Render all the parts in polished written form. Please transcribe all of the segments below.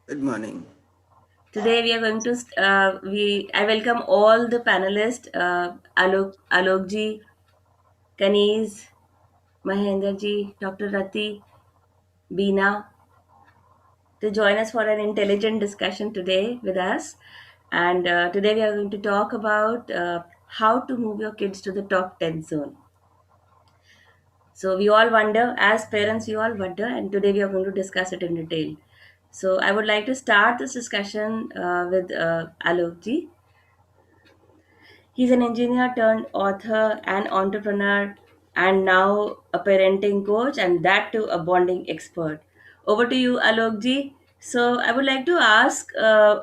Good morning. Today we are going to I welcome all the panelists, Alokji, Kaniz, Mahendraji, Dr. Rati, Beena, to join us for an intelligent discussion today with us. And today we are going to talk about how to move your kids to the top 10 zone. So we all wonder, as parents, we all wonder, and today we are going to discuss it in detail. So I would like to start this discussion with Alokji. He's an engineer turned author and entrepreneur, and now a parenting coach, and that too a bonding expert. Over to you, Alokji. So, I would like to ask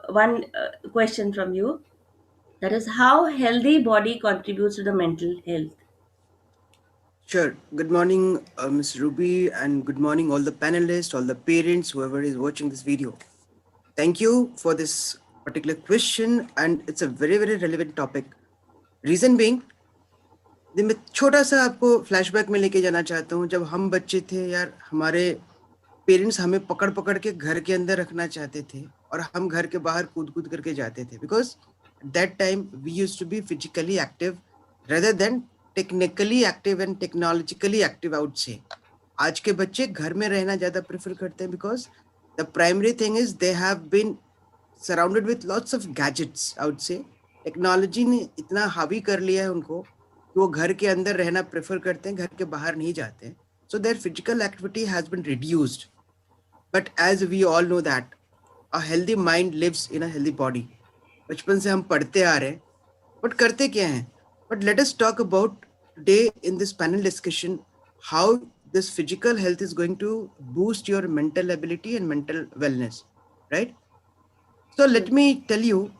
one question from you. That is, how healthy body contributes to the mental health. Sure. Good morning, Ms. Ruby, and good morning, all the panelists, all the parents, whoever is watching this video. Thank you for this particular question, and it's a very, very relevant topic. Reason being, मैं छोटा सा आपको flashback में लेके जाना चाहता हूँ. जब हम बच्चे थे यार, हमारे पेरेंट्स हमें पकड़ पकड़ के घर के अंदर रखना चाहते थे और हम घर के बाहर कूद कूद करके जाते थे, because that time we used to be physically active rather than technically active and technologically active. आउट से आज के बच्चे घर में रहना ज्यादा प्रेफर करते हैं, because the primary thing is they have been surrounded with lots of gadgets. आउट से टेक्नोलॉजी ने इतना हावी कर लिया है उनको कि वो घर के अंदर रहना प्रेफर करते हैं, घर के बाहर नहीं जाते हैं. So their physical activity has been reduced. But as we all know that a healthy mind lives in a healthy body. बचपन से हम पढ़ते आ रहे हैं, but करते क्या हैं? But let us talk about today in this panel discussion how this physical health is going to boost your mental ability and mental wellness, right? So let me tell you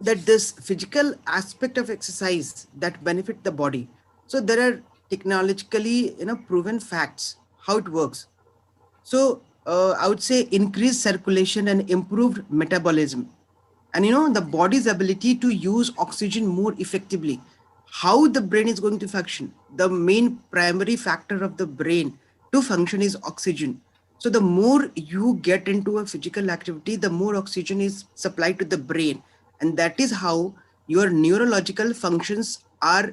that this physical aspect of exercise that benefit the body. So there are technologically proven facts how it works. So I would say increased circulation and improved metabolism, and the body's ability to use oxygen more effectively. How the brain is going to function? The main primary factor of the brain to function is oxygen. So the more you get into a physical activity, the more oxygen is supplied to the brain, and that is how your neurological functions are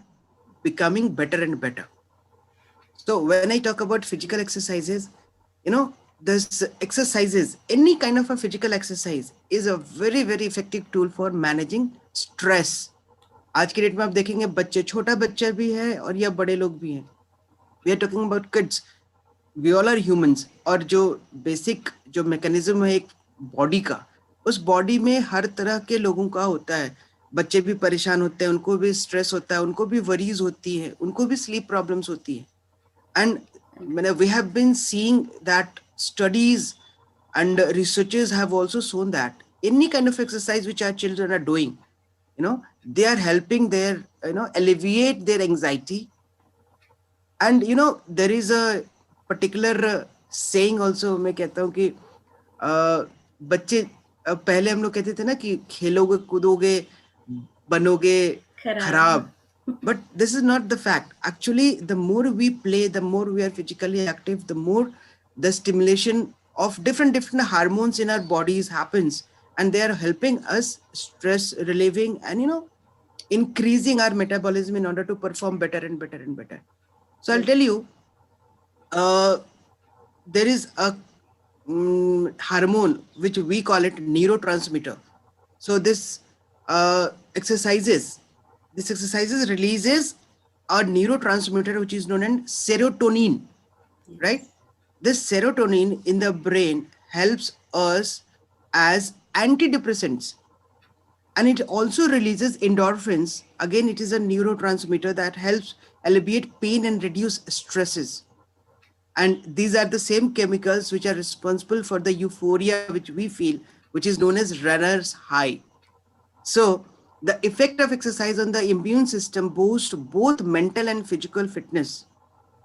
becoming better and better. So when I talk about physical exercises, this exercises, any kind of a physical exercise is a very, very effective tool for managing stress. आज की date में आप देखेंगे बच्चे, छोटा बच्चा भी है और या बड़े लोग भी हैं. We are talking about kids. We all are humans. और जो बेसिक जो मैकेनिज्म है एक बॉडी का, उस बॉडी में हर तरह के लोगों का होता है. बच्चे भी परेशान होते हैं, उनको भी स्ट्रेस होता है, उनको भी वरीज होती है, उनको भी स्लीप प्रॉब्लम्स होती है. And we have been seeing that studies and researchers have also shown that any kind of exercise which our children are doing, they are helping their, alleviate their anxiety. And there is a particular saying also. मैं कहता हूँ कि बच्चे पहले हम लोग कहते थे ना कि खेलोगे कूदोगे बनोगे Kharab. खराब. But this is not the fact. Actually, the more we play, the more we are physically active, the more the stimulation of different hormones in our bodies happens, and they are helping us stress relieving and increasing our metabolism in order to perform better and better and better. So I'll Yes. tell you, uh, there is a hormone which we call it neurotransmitter. So exercises, this exercises releases a neurotransmitter which is known as serotonin, right? Yes. This serotonin in the brain helps us as antidepressants, and it also releases endorphins. Again, it is a neurotransmitter that helps alleviate pain and reduce stresses. And these are the same chemicals which are responsible for the euphoria which we feel, which is known as runner's high. So the effect of exercise on the immune system boosts both mental and physical fitness.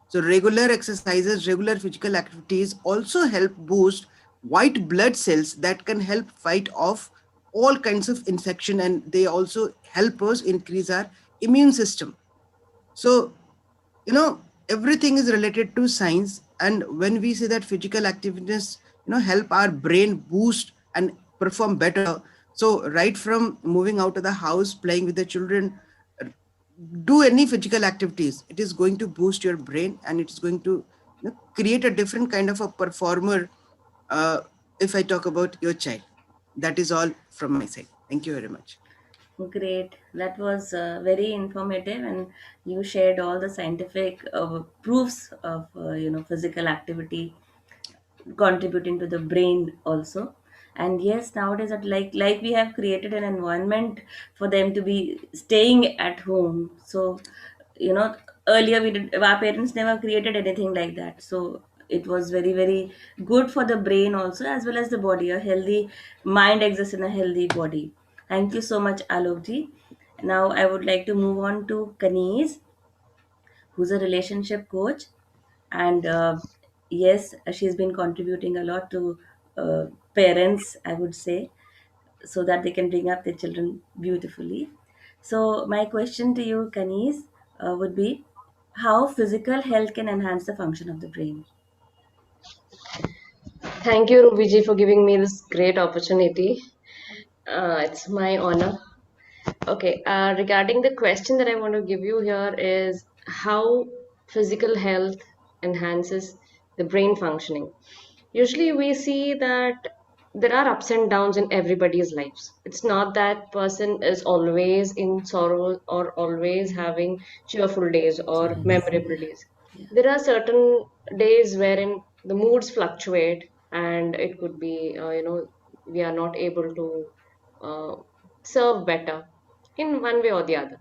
So regular exercises, regular physical activities also help boost white blood cells that can help fight off all kinds of infection, and they also help us increase our immune system. So everything is related to science. And when we say that physical activeness help our brain boost and perform better. So right from moving out of the house, playing with the children, do any physical activities, it is going to boost your brain, and it is going to, create a different kind of a performer. uh, if I talk about your child, that is all from my side. Thank you very much. Great. That was very informative, and you shared all the scientific proofs of physical activity contributing to the brain also. And yes, nowadays that like we have created an environment for them to be staying at home. So you know earlier we did, our parents never created anything like that, so it was very very good for the brain also as well as the body. A healthy mind exists in a healthy body. Thank you so much, Alokji. Now I would like to move on to Kaneez, who's a relationship coach. And yes, she's been contributing a lot to parents, I would say, so that they can bring up their children beautifully. So my question to you, Kaneez, would be how physical health can enhance the function of the brain. Thank you, Rubiji, for giving me this great opportunity. It's my honor. Okay, regarding the question that I want to give you here is how physical health enhances the brain functioning. Usually, we see that there are ups and downs in everybody's lives. It's not that person is always in sorrow or always having cheerful days or Yes. memorable days. Yeah. There are certain days wherein the moods fluctuate, and it could be, we are not able to uh, serve better in one way or the other.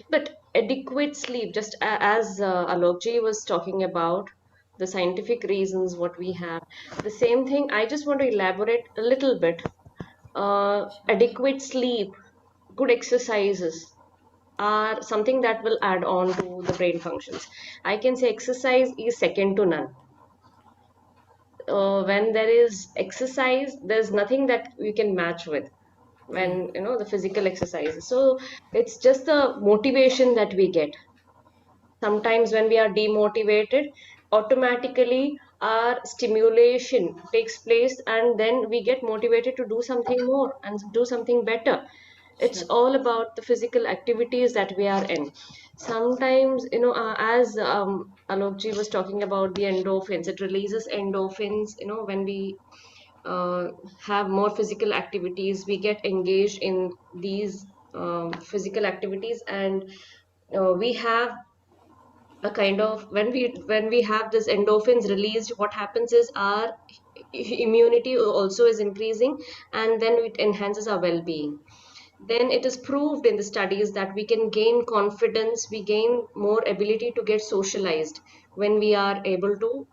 But adequate sleep, just as Alokji was talking about the scientific reasons what we have, the same thing, I just want to elaborate a little bit. Adequate sleep, good exercises are something that will add on to the brain functions. I can say exercise is second to none. When there is exercise, there's nothing that we can match with Yeah. when the physical exercises. So it's just the motivation that we get. Sometimes when we are demotivated, automatically our stimulation takes place, and then we get motivated to do something more and do something better. It's Sure. all about the physical activities that we are in. Sometimes, as Alokji was talking about the endorphins, it releases endorphins, when we uh, have more physical activities, we get engaged in these physical activities, and we have a kind of, when we have this endorphins released, what happens is our immunity also is increasing, and then it enhances our well-being. Then it is proved in the studies that we can gain confidence, we gain more ability to get socialized when we are able to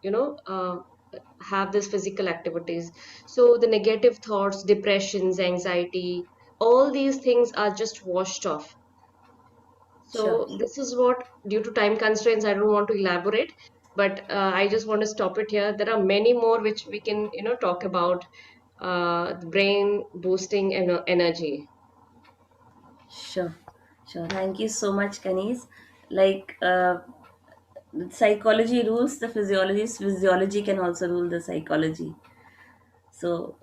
have this physical activities. So the negative thoughts, depressions, anxiety, all these things are just washed off. Sure. So this is what, due to time constraints, I don't want to elaborate, but I just want to stop it here. There are many more which we can, talk about brain boosting and energy. Sure. Sure. Thank you so much, Kaneez. Like psychology rules the physiology can also rule the psychology. So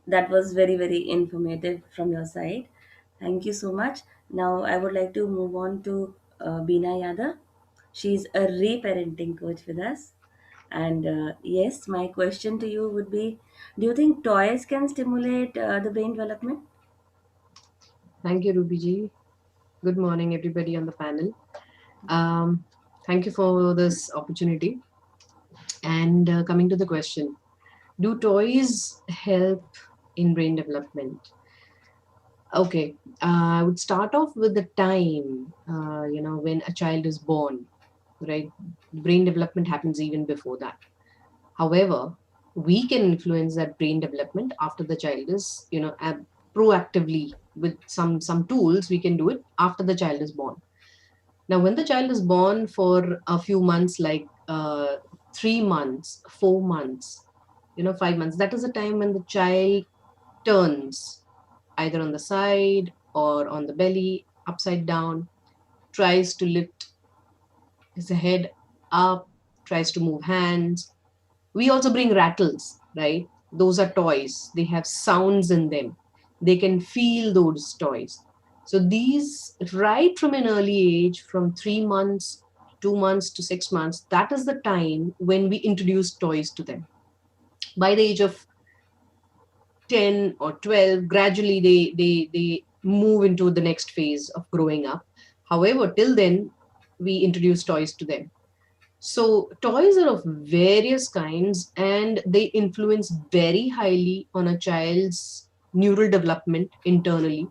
that was very very informative from your side. Thank you so much. Now I would like to move on to Beena Yadav. She's a reparenting coach with us. And yes, my question to you would be, do you think toys can stimulate the brain development? Thank you, Rubiji. Good morning, everybody on the panel. Um, Thank you for this opportunity. And coming to the question, do toys help in brain development? Okay, I would start off with the time, when a child is born, right? Brain development happens even before that. However, we can influence that brain development after the child is, proactively with some tools. We can do it after the child is born. Now, when the child is born for a few months, like 3 months, 4 months, 5 months, that is the time when the child turns either on the side or on the belly, upside down, tries to lift his head up, tries to move hands. We also bring rattles, right? Those are toys. They have sounds in them. They can feel those toys. So these, right from an early age, from 3 months, 2 months to 6 months, that is the time when we introduce toys to them. By the age of 10 or 12, gradually they move into the next phase of growing up. However, till then, we introduce toys to them. So toys are of various kinds and they influence very highly on a child's neural development internally.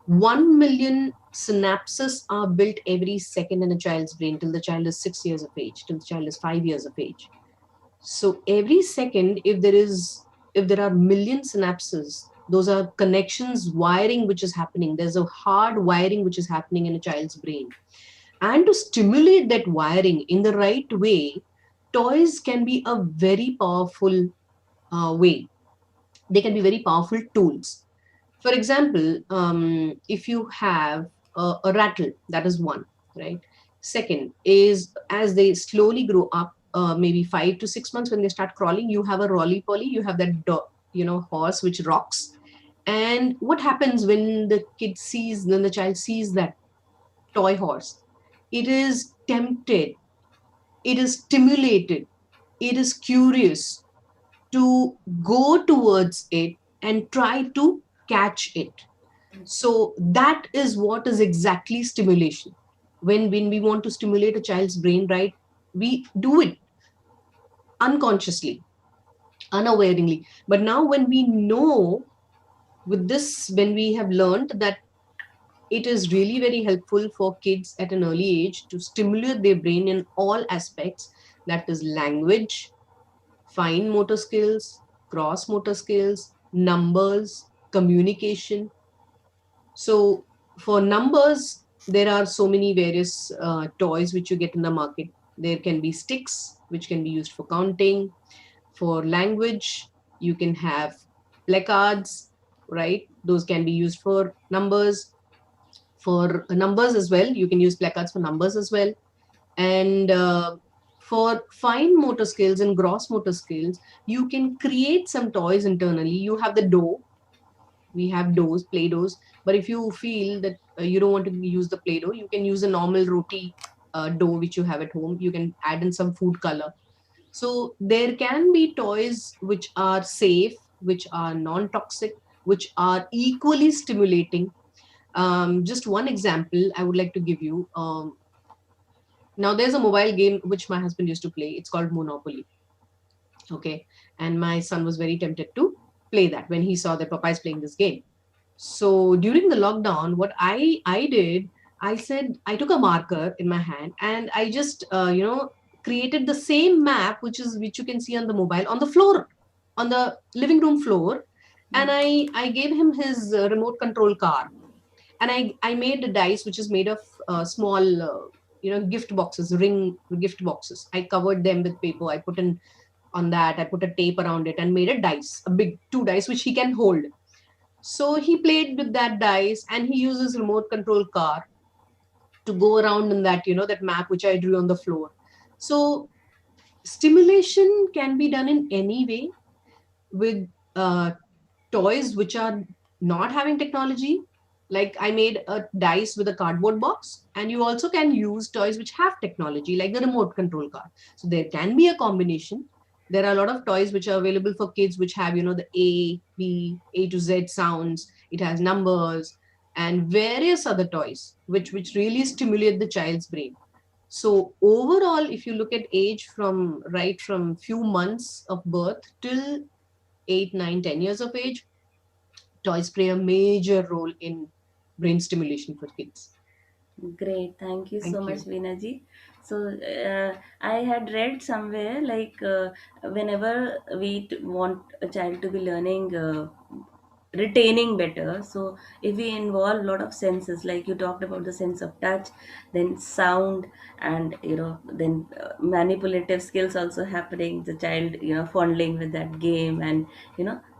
1 million synapses are built every second in a child's brain till the child is 6 years of age, till the child is 5 years of age. So every second, if there are million synapses, those are connections, wiring which is happening. There's a hard wiring which is happening in a child's brain. And to stimulate that wiring in the right way, toys can be a very powerful way. They can be very powerful tools. For example, if you have a rattle, that is one, right? Second is, as they slowly grow up, maybe 5 to 6 months, when they start crawling, you have a rolly poly, you have that horse which rocks. And what happens when the child sees that toy horse? It is tempted, it is stimulated, it is curious to go towards it and try to catch it. So that is what is exactly stimulation. When we want to stimulate a child's brain, right, we do it unconsciously, unawareingly. But now when we know, with this, when we have learned that it is really very helpful for kids at an early age to stimulate their brain in all aspects, that is language, fine motor skills, cross motor skills, numbers, communication. So for numbers, there are so many various toys which you get in the market. There can be sticks which can be used for counting. For language, you can have placards, right? Those can be used for numbers. For numbers as well, you can use placards for numbers as well. And for fine motor skills and gross motor skills, you can create some toys internally. You have the dough. We have doughs, play doughs. But if you feel that you don't want to use the play dough, you can use a normal roti dough which you have at home. You can add in some food color. So there can be toys which are safe, which are non-toxic, which are equally stimulating. Just one example I would like to give you. Now there's a mobile game which my husband used to play. It's called Monopoly. Okay. And my son was very tempted to play that when he saw that Papa is playing this game. So during the lockdown, what I did, I said, I took a marker in my hand and I just created the same map which you can see on the mobile on the floor, on the living room floor. And I gave him his remote control car. And I made a dice which is made of small gift boxes, ring gift boxes. I covered them with paper. I put in on that, I put a tape around it and made a dice, a big two dice which he can hold. So he played with that dice and he used his remote control car to go around in that, that map which I drew on the floor. So stimulation can be done in any way with toys which are not having technology. Like I made a dice with a cardboard box, and you also can use toys which have technology, like the remote control car. So there can be a combination. There are a lot of toys which are available for kids which have, the A, B, A to Z sounds. It has numbers and various other toys which really stimulate the child's brain. So overall, if you look at age from few months of birth till 8, 9, 10 years of age, toys play a major role in brain stimulation for kids. Great, thank you so Thank much, you. Vinaji. So, I had read somewhere like whenever we want a child to be learning retaining better. So if we involve a lot of senses, like you talked about the sense of touch, then sound, and then manipulative skills also happening, the child fondling with that game, and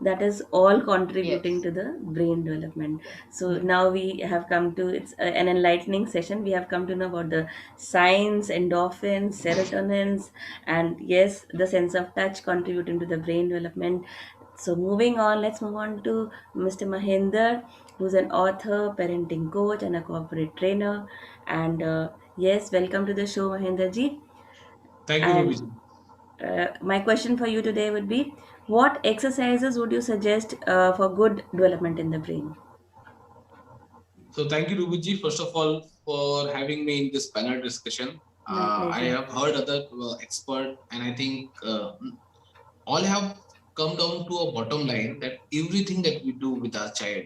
that is all contributing Yes. to the brain development. So Yeah. now we have come to, it's an enlightening session. We have come to know about the science, endorphins, serotonins, and yes, the sense of touch contributing to the brain development. So moving on, let's move on to Mr. Mahinder, who's an author, parenting coach, and a corporate trainer. And yes, welcome to the show, Mahinder ji. Thank you, And Ruby. my question for you today would be, what exercises would you suggest for good development in the brain? So thank you, Ruby, first of all, for having me in this panel discussion. My I pleasure. have heard other expert, and I think all have come down to a bottom line that everything that we do with our child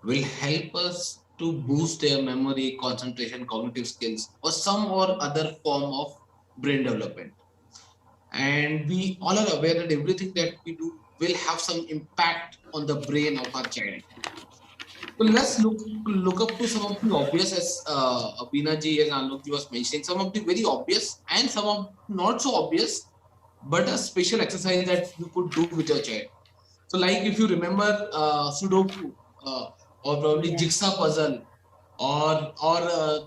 will help us to boost their memory, concentration, cognitive skills, or some or other form of brain development. And we all are aware that everything that we do will have some impact on the brain of our child. So let's look up to some of the obvious, as Abhina ji and Alok ji was mentioning, some of the very obvious and some of not so obvious, but a special exercise that you could do with your child. So like if you remember Sudoku, or probably Yeah. jigsaw puzzle, or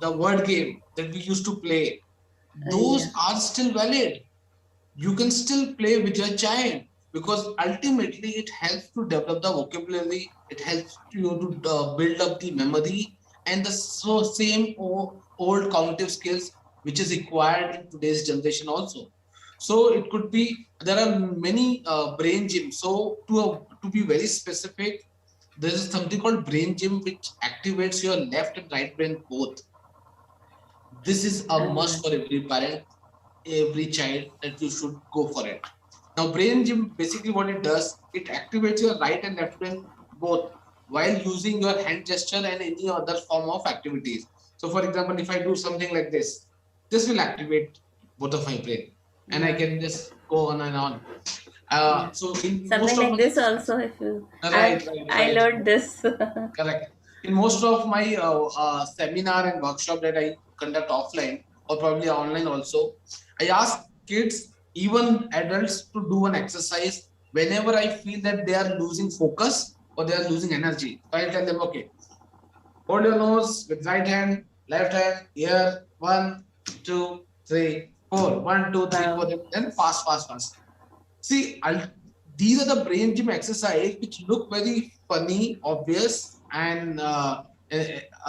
the word game that we used to play, Yeah. those are still valid. You can still play with your child, because ultimately it helps to develop the vocabulary, it helps you to build up the memory and the same old cognitive skills which is required in today's generation also. So it could be, there are many brain gyms. So to be very specific, there is something called brain gym which activates your left and right brain both. This is a must for every parent, every child, that you should go for it. Now, brain gym, basically what it does, it activates your right and left brain both while using your hand gesture and any other form of activities. So, for example, if I do something like this will activate both of my brain, and I Wow. can just go on and on. Yeah. So, in Something most of like my this also, if you, right, right, I right, learned this. correct. In most of my seminar and workshop that I conduct offline or probably online also, I ask kids, even adults, to do an exercise whenever I feel that they are losing focus or they are losing energy. So I tell them, okay, hold your nose with right hand, left hand, here, 1, 2, 3, 4, 1, 2, 3, 4, Wow. then fast, fast, fast. See, these are the brain gym exercise which look very funny, obvious, and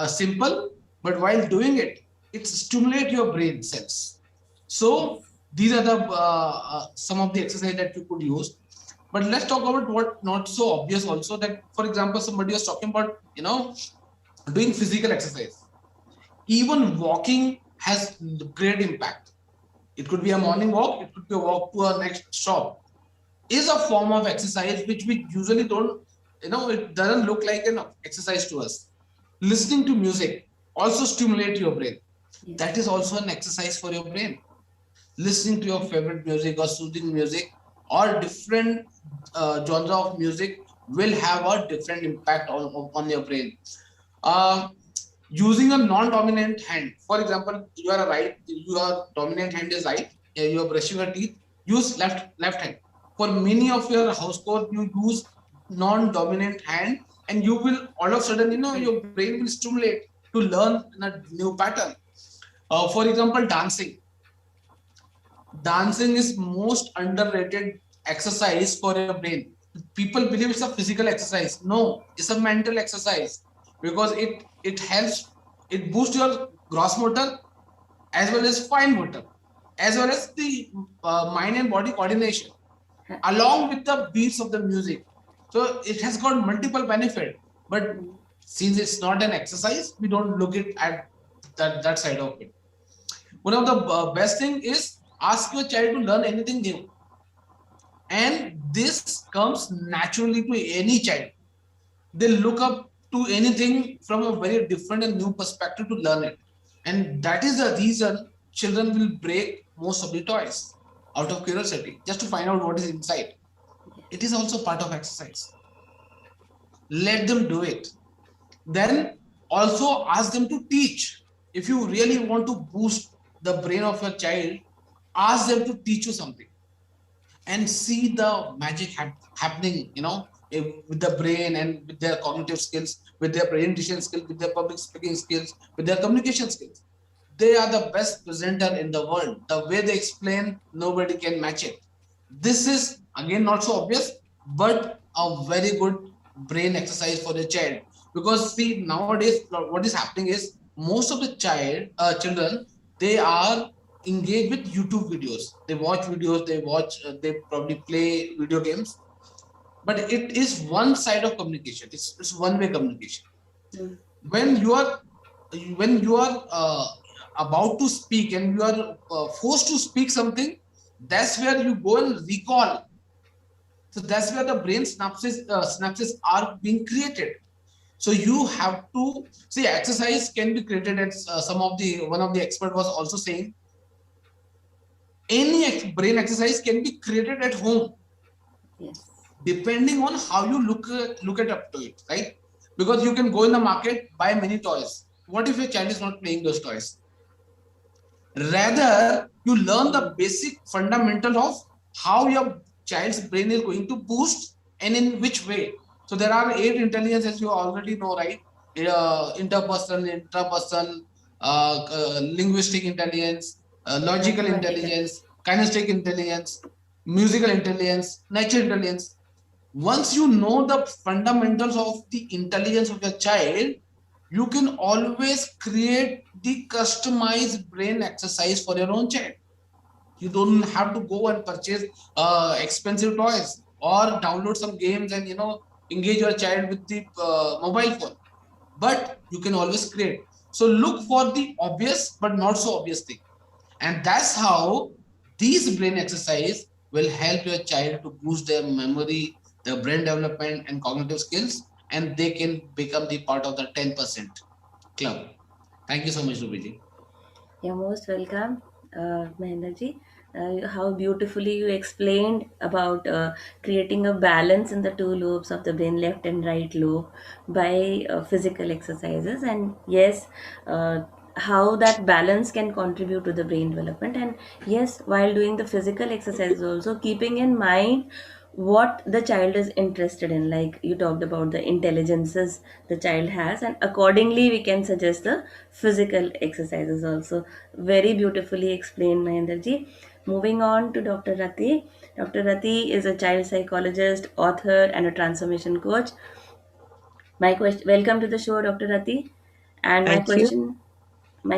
simple, but while doing it, it stimulates your brain cells. Yes. So these are the some of the exercise that you could use. But let's talk about what not so obvious also. That, for example, somebody was talking about doing physical exercise. Even walking has great impact. It could be a morning walk. It could be a walk to a next stop, is a form of exercise which we usually don't, it doesn't look like an exercise to us. Listening to music also stimulate your brain. Yes. That is also an exercise for your brain. Listening to your favorite music or soothing music or different genre of music will have a different impact on your brain. Uh, Using a non-dominant hand, for example, you are right, your dominant hand is right, you are brushing your teeth, use left hand. For many of your house chores, you use non-dominant hand, and you will all of a sudden, your brain will stimulate to learn a new pattern. For example, dancing is most underrated exercise for your brain. People believe it's a physical exercise. No, it's a mental exercise, because it helps, it boosts your gross motor as well as fine motor, as well as the mind and body coordination, along with the beats of the music. So it has got multiple benefit. But since it's not an exercise, we don't look at that side of it. One of the best thing is, ask your child to learn anything new, and this comes naturally to any child. They look up to anything from a very different and new perspective to learn it, and that is the reason children will break most of the toys out of curiosity, just to find out what is inside. It is also part of exercise. let them do it. Then also ask them to teach. If you really want to boost the brain of your child, ask them to teach you something and see the magic happening, with the brain and with their cognitive skills, with their presentation skills, with their public speaking skills, with their communication skills. They are the best presenter in the world. The way they explain, nobody can match it. This is again not so obvious, but a very good brain exercise for the child. Because see, nowadays what is happening is most of the children, they are engaged with YouTube videos. They watch videos, they probably play video games, but it is one side of communication. It's one-way communication. Mm. When you are about to speak and you are forced to speak something, that's where you go and recall. So that's where the brain synapses are being created. So you have to see, exercise can be created at one of the expert was also saying, any brain exercise can be created at home. Yes. Depending on how you look at up to it, right? Because you can go in the market, buy many toys. What if your child is not playing those toys? Rather, you learn the basic fundamental of how your child's brain is going to boost and in which way. So there are 8 intelligences, you already know, right? Interpersonal, intrapersonal, linguistic intelligence, logical intelligence, kinesthetic intelligence, musical intelligence, natural intelligence. Once you know the fundamentals of the intelligence of your child, you can always create the customized brain exercise for your own child. You don't have to go and purchase expensive toys or download some games and engage your child with the mobile phone, but you can always create. So look for the obvious but not so obvious thing, and that's how these brain exercise will help your child to boost their memory, their brain development and cognitive skills, and they can become the part of the 10% club. Thank you so much, Rubiji. You're most welcome, Mahendraji. How beautifully you explained about creating a balance in the two lobes of the brain, left and right lobe, by physical exercises. And yes, how that balance can contribute to the brain development. And yes, while doing the physical exercises, also keeping in mind what the child is interested in, like you talked about the intelligences the child has, and accordingly we can suggest the physical exercises also. Very beautifully explained, Mahendraji. Moving on to Dr. Rati. Dr. Rati is a child psychologist, author, and a transformation coach. My question, welcome to the show, Dr. Rati. And my Thank you.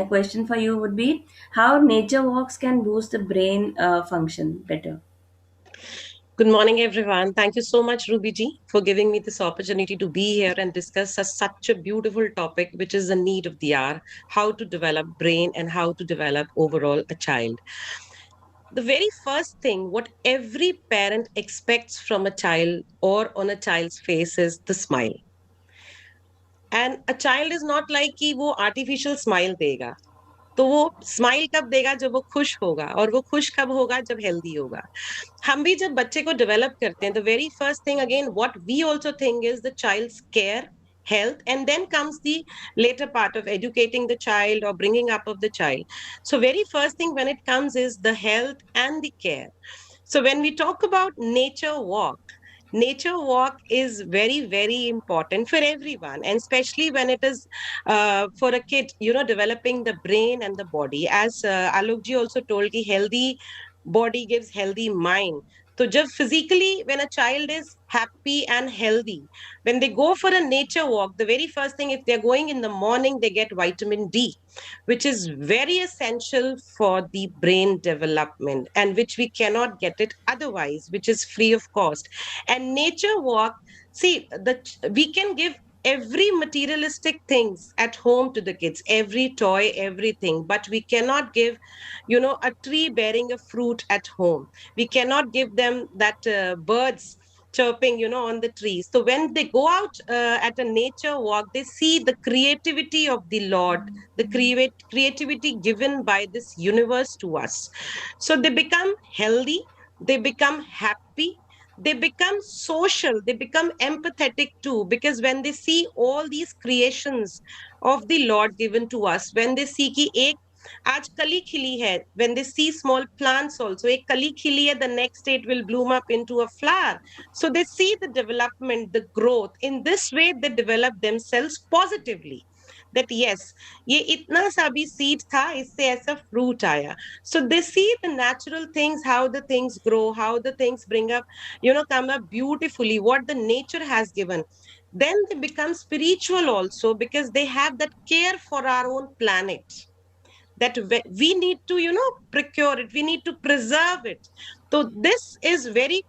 question for you would be, how nature walks can boost the brain function better. Good morning, everyone. Thank you so much, Ruby ji, for giving me this opportunity to be here and discuss such a beautiful topic, which is the need of the hour, how to develop brain and how to develop overall a child. The very first thing, what every parent expects from a child or on a child's face is the smile. And a child is not like कि वो artificial smile देगा. तो वो smile कब देगा? जब वो खुश होगा, और वो खुश कब होगा? जब हेल्दी होगा. हम भी जब बच्चे को डेवलप करते हैं, the very first thing again what we also think is the child's care, health, and then comes the later part of educating the child or bringing up of the child. So very first thing when it comes is the health and the care. So when we talk about nature walk is very very important for everyone, and especially when it is for a kid, developing the brain and the body. As Alok ji also told, ki healthy body gives healthy mind. So just physically, when a child is happy and healthy, when they go for a nature walk, the very first thing, if they're going in the morning, they get vitamin D, which is very essential for the brain development, and which we cannot get it otherwise, which is free of cost. And nature walk, see, we can give every materialistic things at home to the kids, every toy, everything, but we cannot give, a tree bearing a fruit at home. We cannot give them that birds chirping, on the trees. So when they go out at a nature walk, they see the creativity of the Lord, the creativity given by this universe to us. So they become healthy, they become happy, they become social, they become empathetic too, because when they see all these creations of the Lord given to us, when they see कि एक आज कली खिली है, when they see small plants also, एक कली खिली है, the next day it will bloom up into a flower. So they see the development, the growth. In this way, they develop themselves positively. That yes, ये इतना सा भी seed था, इससे ऐसा fruit आया. So they see the natural things, how the things grow, how the things bring up, come up beautifully, what the nature has given. Then they become spiritual also, because they have that care for our own planet, that we need to procure it, we need to preserve it. So this is very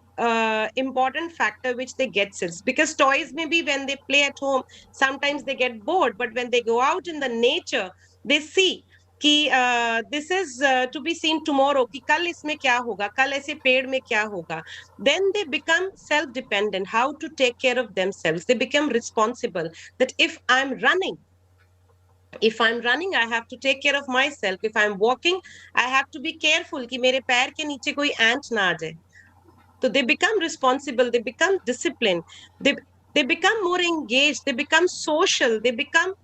important factor which they get sense, because toys maybe when they play at home sometimes they get bored, but when they go out in the nature they see कि this is to be seen tomorrow, कि कल इसमें क्या होगा, कल ऐसे पेड़ में क्या होगा. Then they become self dependent, how to take care of themselves. They become responsible, that if I'm running, I have to take care of myself. If I'm walking, I have to be careful कि मेरे पैर के नीचे कोई ant ना आ जाए. So they become responsible, they become disciplined, they become more engaged, they become social, they become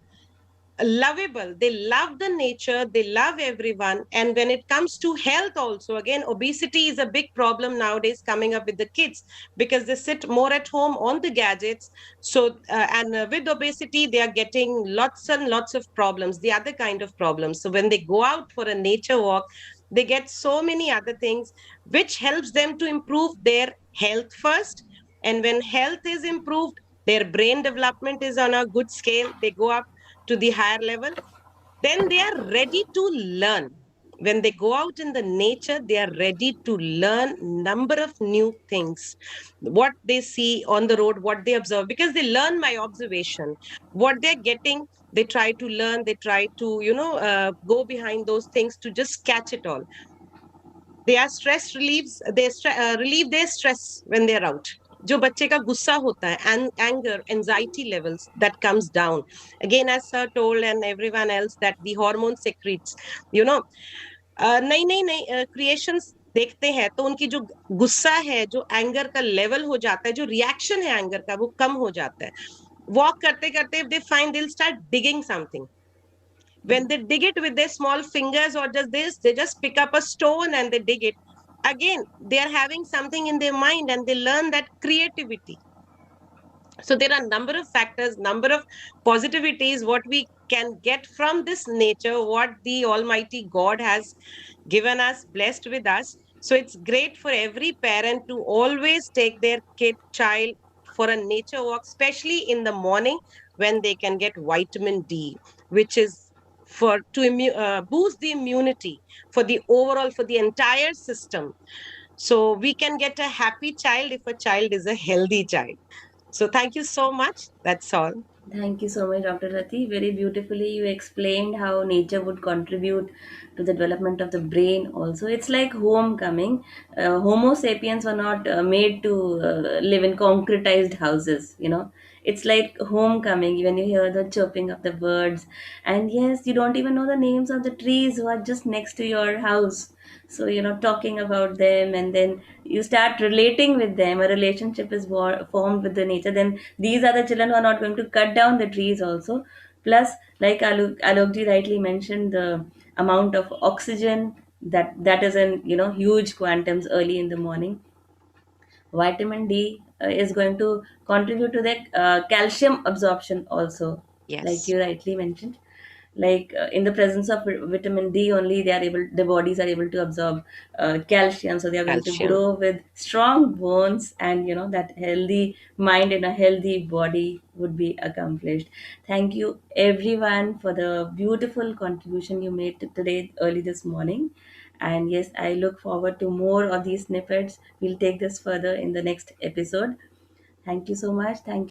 lovable, they love the nature, they love everyone. And when it comes to health also, again, obesity is a big problem nowadays coming up with the kids, because they sit more at home on the gadgets. So and with obesity they are getting lots and lots of problems, the other kind of problems. So when they go out for a nature walk, they get so many other things which helps them to improve their health first. And when health is improved, their brain development is on a good scale, they go up to the higher level. Then they are ready to learn. When they go out in the nature, they are ready to learn number of new things, what they see on the road, what they observe, because they learn by observation. What they're getting, they try to learn, they try to go behind those things to just catch it all. They are stress relieves, relieve their stress when they're out. जो बच्चे का गुस्सा होता है, anger, anxiety levels, that comes down. Again, as sir told and everyone else, that the hormone secretes, नई नई नई creations देखते हैं तो उनकी जो गुस्सा है, जो एंगर का लेवल हो जाता है, जो रिएक्शन है एंगर का, वो कम हो जाता है. वॉक करते करते they find they start digging something. When they dig it with their small fingers or just this, they just pick up a stone and they dig it. Again, they are having something in their mind and they learn that creativity. So there are number of factors, number of positivities what we can get from this nature, what the Almighty God has given us, blessed with us. So it's great for every parent to always take their child for a nature walk, especially in the morning when they can get vitamin D, which is for to boost the immunity for the overall, for the entire system. So we can get a happy child if a child is a healthy child. So thank you so much. That's all. Thank you so much, Dr. Rati. Very beautifully, you explained how nature would contribute to the development of the brain. Also, it's like homecoming. Homo sapiens were not made to live in concretized houses. It's like homecoming when you hear the chirping of the birds, and yes, you don't even know the names of the trees who are just next to your house. So talking about them, and then you start relating with them, a relationship is formed with the nature. Then these are the children who are not going to cut down the trees also. Plus, like Alokji rightly mentioned, the amount of oxygen that is in huge quantums early in the morning. Vitamin D is going to contribute to the calcium absorption also, like Yes. you rightly mentioned. Like in the presence of vitamin D only, the bodies are able to absorb calcium, so they are going to Calcium. grow with strong bones, and that healthy mind in a healthy body would be accomplished. Thank you everyone for the beautiful contribution you made today early this morning. And yes, I look forward to more of these snippets. We'll take this further in the next episode. Thank you so much. Thank